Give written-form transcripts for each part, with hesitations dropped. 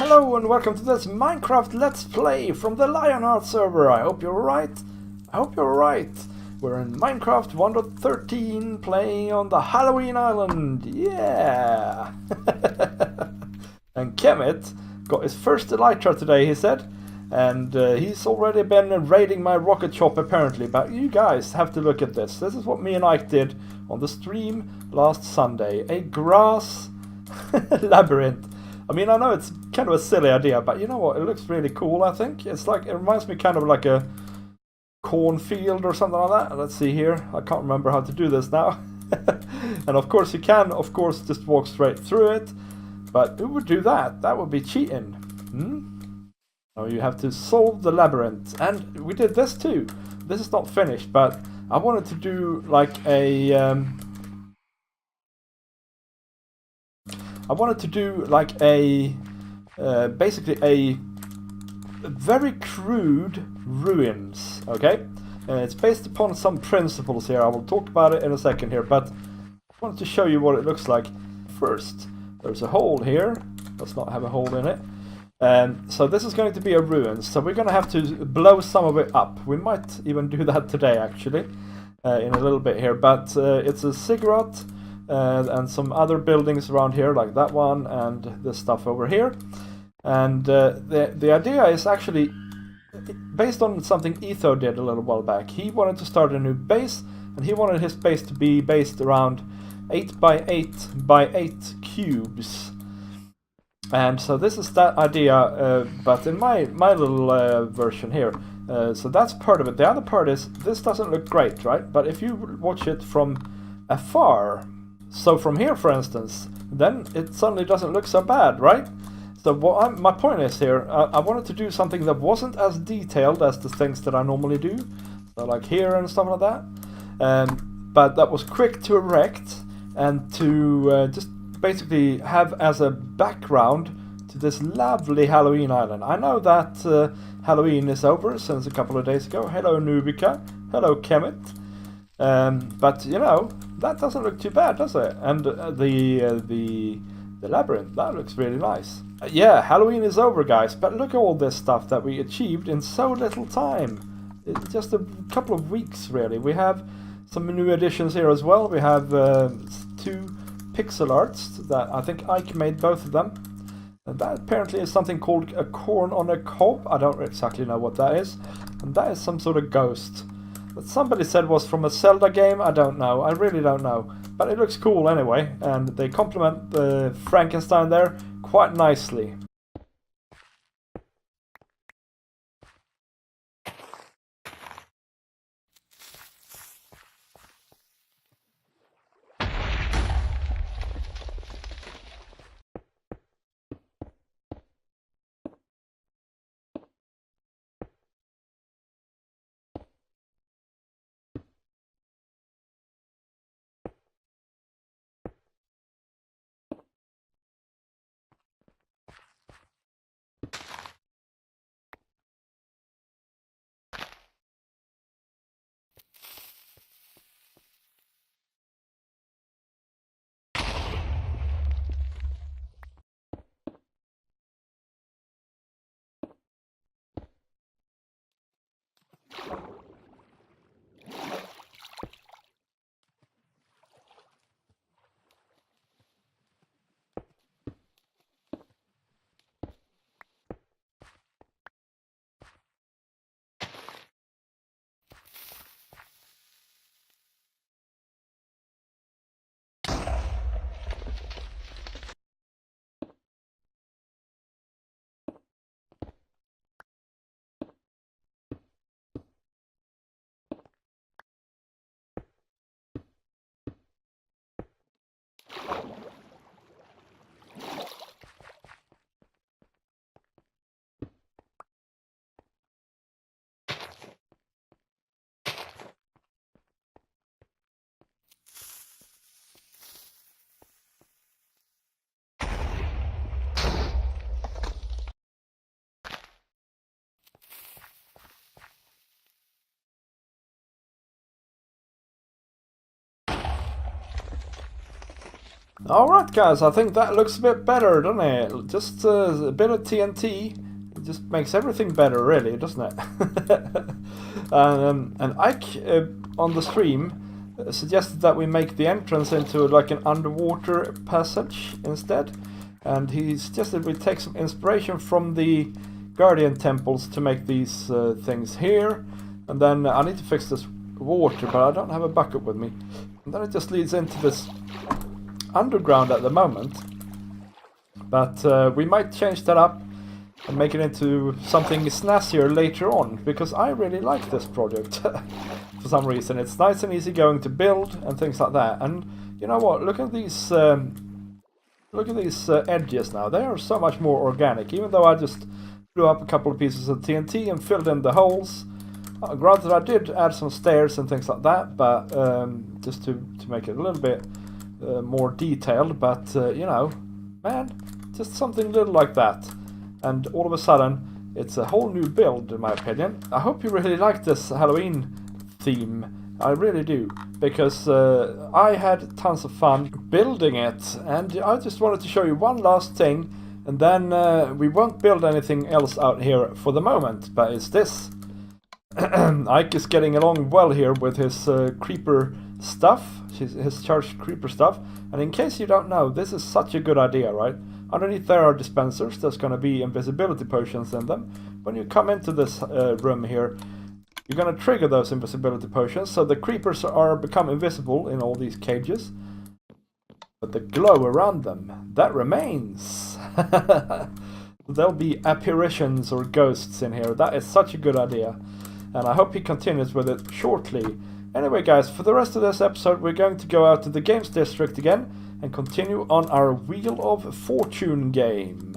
Hello and welcome to this Minecraft Let's Play from the Lionheart server. I hope you're right. We're in Minecraft 1.13 playing on the Halloween Island. Yeah! And Kemet got his first elytra today, he said. And he's already been raiding my rocket shop apparently. But you guys have to look at this. This is what me and Ike did on the stream last Sunday. A grass labyrinth. I mean, I know it's kind of a silly idea, but you know what? It looks really cool, I think. It's like, it reminds me kind of like a cornfield or something like that. Let's see here. I can't remember how to do this now. And of course you can, just walk straight through it. But who would do that? That would be cheating. No, you have to solve the labyrinth. And we did this too. This is not finished, but I wanted to do like a... basically a very crude ruins, okay? And it's based upon some principles here. I will talk about it in a second here, but I wanted to show you what it looks like. First, there's a hole here. Let's not have a hole in it. So this is going to be a ruin, so we're going to have to blow some of it up. We might even do that today, actually, in a little bit here, but it's a ziggurat. And some other buildings around here, like that one and this stuff over here. And the idea is actually based on something Etho did a little while back. He wanted to start a new base, and he wanted his base to be based around 8 by 8 by 8 cubes. And so this is that idea, but in my little version here. So that's part of it. The other part is, this doesn't look great, right? But if you watch it from afar, so from here, for instance, then it suddenly doesn't look so bad, right? So my point is here, I wanted to do something that wasn't as detailed as the things that I normally do, so like here and stuff like that, but that was quick to erect and to just basically have as a background to this lovely Halloween island. I know that Halloween is over since a couple of days ago. Hello Nubika, hello Kemet, but you know, that doesn't look too bad, does it? And the labyrinth, that looks really nice. Yeah, Halloween is over, guys, but look at all this stuff that we achieved in so little time. It's just a couple of weeks, really. We have some new additions here as well. We have 2 pixel arts that I think Ike made both of them. And that apparently is something called a corn on a cob. I don't exactly know what that is. And that is some sort of ghost that somebody said was from a Zelda game. I don't know. I really don't know. But it looks cool anyway. And they complement the Frankenstein there quite nicely. Alright guys, I think that looks a bit better, doesn't it? Just a bit of TNT, it just makes everything better really, doesn't it? And Ike on the stream suggested that we make the entrance into like an underwater passage instead. And he suggested we take some inspiration from the Guardian temples to make these things here. And then I need to fix this water, but I don't have a bucket with me. And then it just leads into this underground at the moment, but we might change that up and make it into something snazzier later on, because I really like this project for some reason. It's nice and easy going to build and things like that. And you know what, look at these edges now. They are so much more organic, even though I just blew up a couple of pieces of TNT and filled in the holes. Granted, I did add some stairs and things like that, but just to make it a little bit more detailed, but you know, man, just something little like that, and all of a sudden it's a whole new build in my opinion. I hope you really like this Halloween theme, I really do, because I had tons of fun building it, and I just wanted to show you one last thing, and then we won't build anything else out here for the moment, but it's this. Ike is getting along well here with his creeper stuff, his charged creeper stuff, and in case you don't know, this is such a good idea, right? Underneath there are dispensers, there's going to be invisibility potions in them. When you come into this room here, you're going to trigger those invisibility potions, so the creepers become invisible in all these cages, but the glow around them, that remains. There'll be apparitions or ghosts in here. That is such a good idea, and I hope he continues with it shortly. Anyway guys, for the rest of this episode we're going to go out to the Games District again and continue on our Wheel of Fortune game.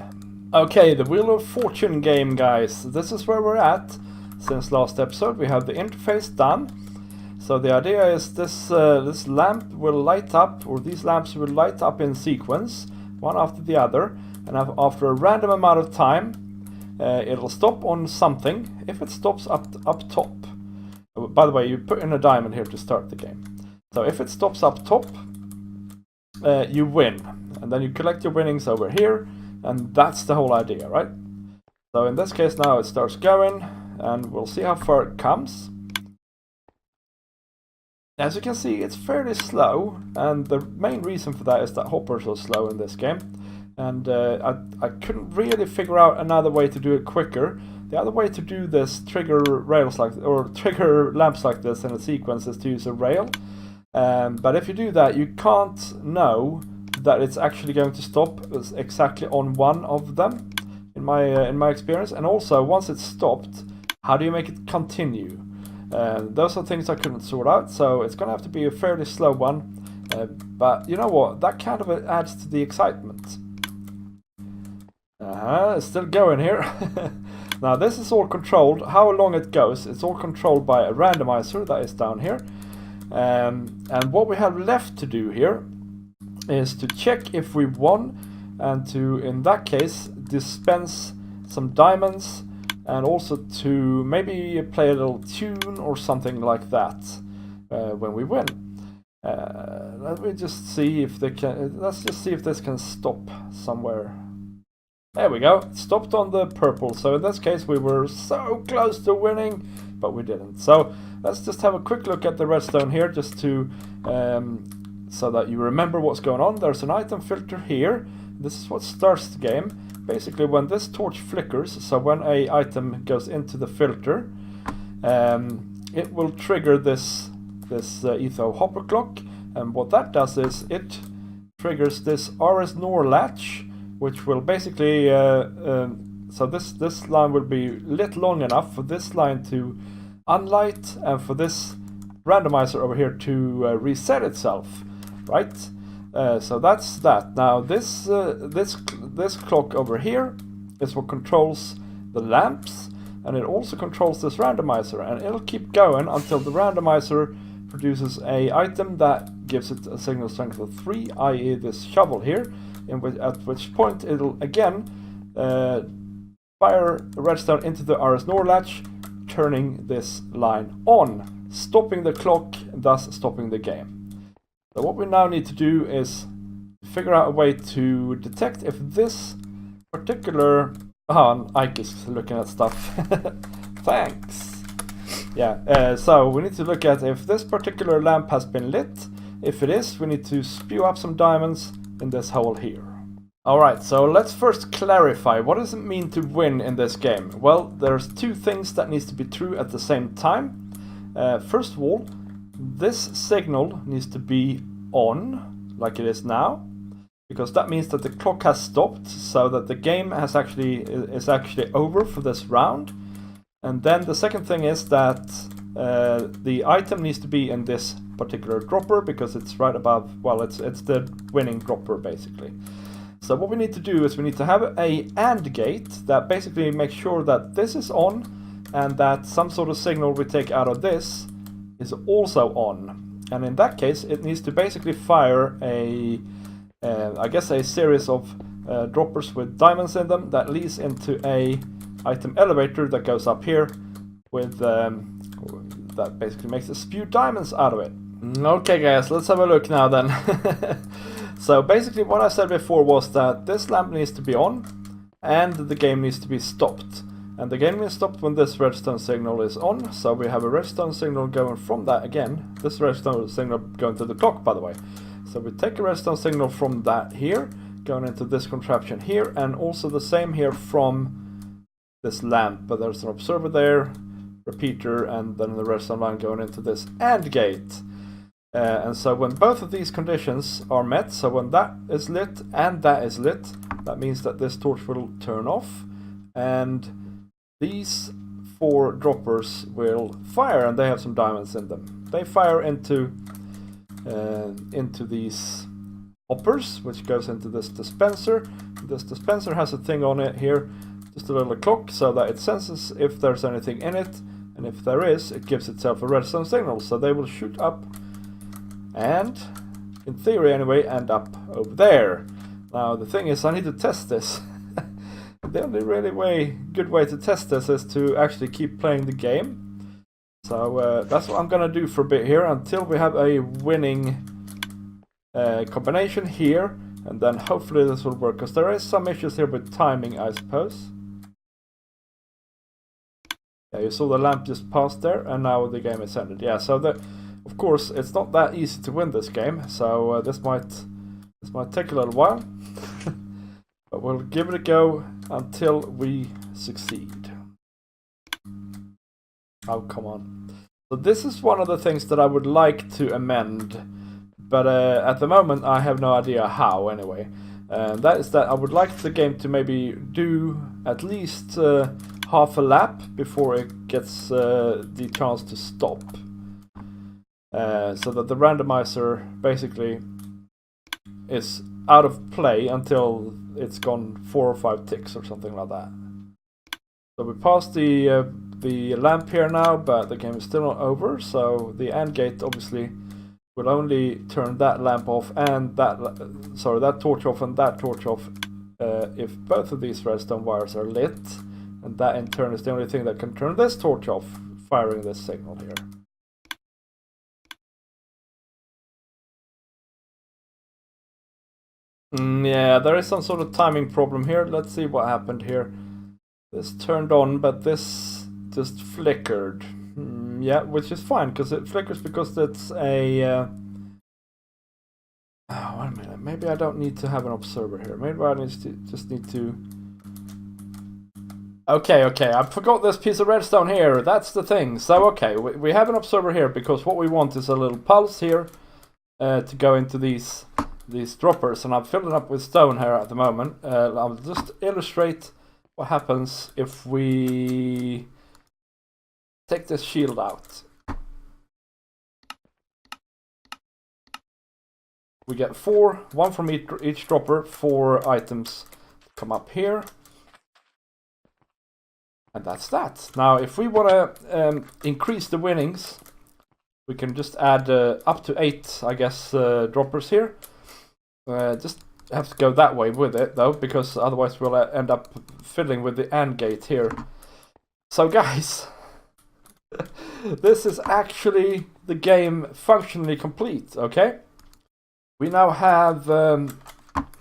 Okay, the Wheel of Fortune game, guys. This is where we're at. Since last episode we have the interface done. So the idea is this lamp will light up, or these lamps will light up in sequence, one after the other, and after a random amount of time it'll stop on something. If it stops up top, by the way, you put in a diamond here to start the game. So if it stops up top, you win. And then you collect your winnings over here, and that's the whole idea, right? So in this case now it starts going, and we'll see how far it comes. As you can see, it's fairly slow, and the main reason for that is that hoppers are slow in this game. And I couldn't really figure out another way to do it quicker. The other way to do this, trigger lamps like this in a sequence, is to use a rail. But if you do that, you can't know that it's actually going to stop exactly on one of them, in my experience. And also, once it's stopped, how do you make it continue? Those are things I couldn't sort out, so it's going to have to be a fairly slow one. But you know what? That kind of adds to the excitement. It's still going here. Now this is all controlled, how long it goes, it's all controlled by a randomizer that is down here. And what we have left to do here is to check if we won, and to, in that case, dispense some diamonds, and also to maybe play a little tune or something like that when we win. Let me just see if they can, let's just see if this can stop somewhere. There we go, it stopped on the purple, so in this case we were so close to winning, but we didn't. So let's just have a quick look at the redstone here, just to so that you remember what's going on. There's an item filter here. This is what starts the game. Basically when this torch flickers, so when a item goes into the filter, it will trigger this etho hopper clock, and what that does is it triggers this RS NOR latch, which will basically, so this line will be lit long enough for this line to unlight, and for this randomizer over here to reset itself, right? So that's that. Now this clock over here is what controls the lamps, and it also controls this randomizer, and it'll keep going until the randomizer produces a item that gives it a signal strength of 3, i.e. this shovel here. At which point it'll again fire redstone into the RS NOR latch, turning this line on, stopping the clock, thus stopping the game. So what we now need to do is figure out a way to detect if this particular... Oh, Ike is looking at stuff. Thanks. Yeah, so we need to look at if this particular lamp has been lit. If it is, we need to spew up some diamonds in this hole here. Alright, so let's first clarify, what does it mean to win in this game? Well, there's two things that needs to be true at the same time. First of all, this signal needs to be on, like it is now, because that means that the clock has stopped, so that the game is actually over for this round. And then the second thing is that the item needs to be in this particular dropper, because it's right above, well, it's the winning dropper basically. So what we need to do is we need to have a AND gate that basically makes sure that this is on and that some sort of signal we take out of this is also on. And in that case, it needs to basically fire I guess a series of droppers with diamonds in them that leads into a item elevator that goes up here with that basically makes it spew diamonds out of it. Okay guys, let's have a look now then. So basically what I said before was that this lamp needs to be on and the game needs to be stopped. And the game is stopped when this redstone signal is on, so we have a redstone signal going from that again. This redstone signal going to the clock, by the way. So we take a redstone signal from that here, going into this contraption here, and also the same here from this lamp. But there's an observer there, repeater, and then the redstone line going into this AND gate. And so when both of these conditions are met, so when that is lit and that is lit, that means that this torch will turn off, and these 4 droppers will fire, and they have some diamonds in them. They fire into these hoppers, which goes into this dispenser. This dispenser has a thing on it here, just a little clock, so that it senses if there's anything in it, and if there is, it gives itself a redstone signal, so they will shoot up and, in theory anyway, end up over there. Now the thing is, I need to test this. The only really good way to test this is to actually keep playing the game. So that's what I'm gonna do for a bit here until we have a winning combination here, and then hopefully this will work, because there is some issues here with timing, I suppose. Yeah, you saw the lamp just passed there, and now the game is ended. Yeah, so of course it's not that easy to win this game, so this might take a little while. But we'll give it a go until we succeed. Oh, come on. So this is one of the things that I would like to amend, but at the moment I have no idea how anyway. That is that I would like the game to maybe do at least half a lap before it gets the chance to stop. So that the randomizer basically is out of play until it's gone 4 or 5 ticks or something like that. So we passed the lamp here now, but the game is still not over, so the AND gate obviously will only turn that lamp off and that torch off and that torch off if both of these redstone wires are lit, and that in turn is the only thing that can turn this torch off, firing this signal here. Yeah, there is some sort of timing problem here. Let's see what happened here. This turned on, but this just flickered. Yeah, which is fine, because it flickers because it's a... oh, wait a minute. Maybe I don't need to have an observer here. Maybe I just need to... Okay, I forgot this piece of redstone here. That's the thing. So, okay, we have an observer here, because what we want is a little pulse here to go into these droppers, and I'm filling up with stone here at the moment. I'll just illustrate what happens if we take this shield out. We get 4, 1 from each dropper, 4 items come up here. And that's that. Now, if we want to increase the winnings, we can just add up to 8, I guess, droppers here. Just have to go that way with it, though, because otherwise we'll end up fiddling with the AND gate here. So, guys, this is actually the game functionally complete, okay? We now have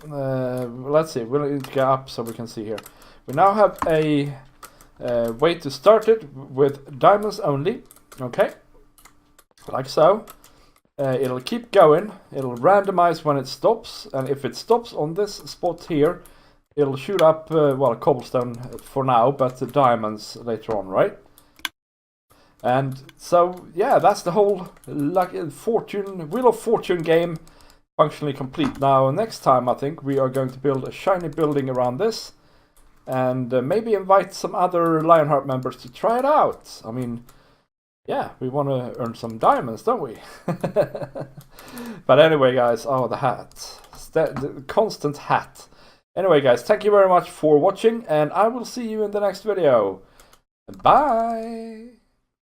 let's see, we'll need to go up so we can see here. We now have a way to start it with diamonds only, okay, like so. It'll keep going, it'll randomize when it stops, and if it stops on this spot here, it'll shoot up, well, cobblestone for now, but the diamonds later on, right? And so, yeah, that's the whole Wheel of Fortune game functionally complete. Now, next time, I think we are going to build a shiny building around this, and maybe invite some other Lionheart members to try it out. I mean, yeah, we want to earn some diamonds, don't we? But anyway, guys, oh, the hat. The constant hat. Anyway, guys, thank you very much for watching, and I will see you in the next video. Bye!